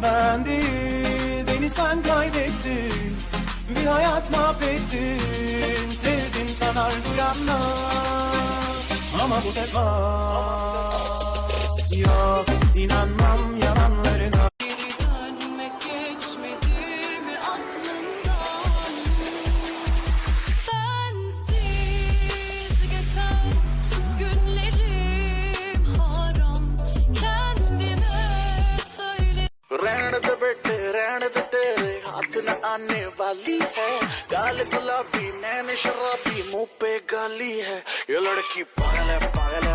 Ben değil, beni sen kaybettin. Bir hayat mahvettin. Sevdim sanar duyanlar, ama bu defa yok, inanmam yalanlarına. Geri dönmek geçmedi mi aklından? Sensiz geçen günlerim haram. Kendime söyle. रहने दे बेटे रहने दे तेरे हाथ न आने वाली है गाल गुलाबी नैन शराबी मुंह पे गाली है ये लड़की पागल है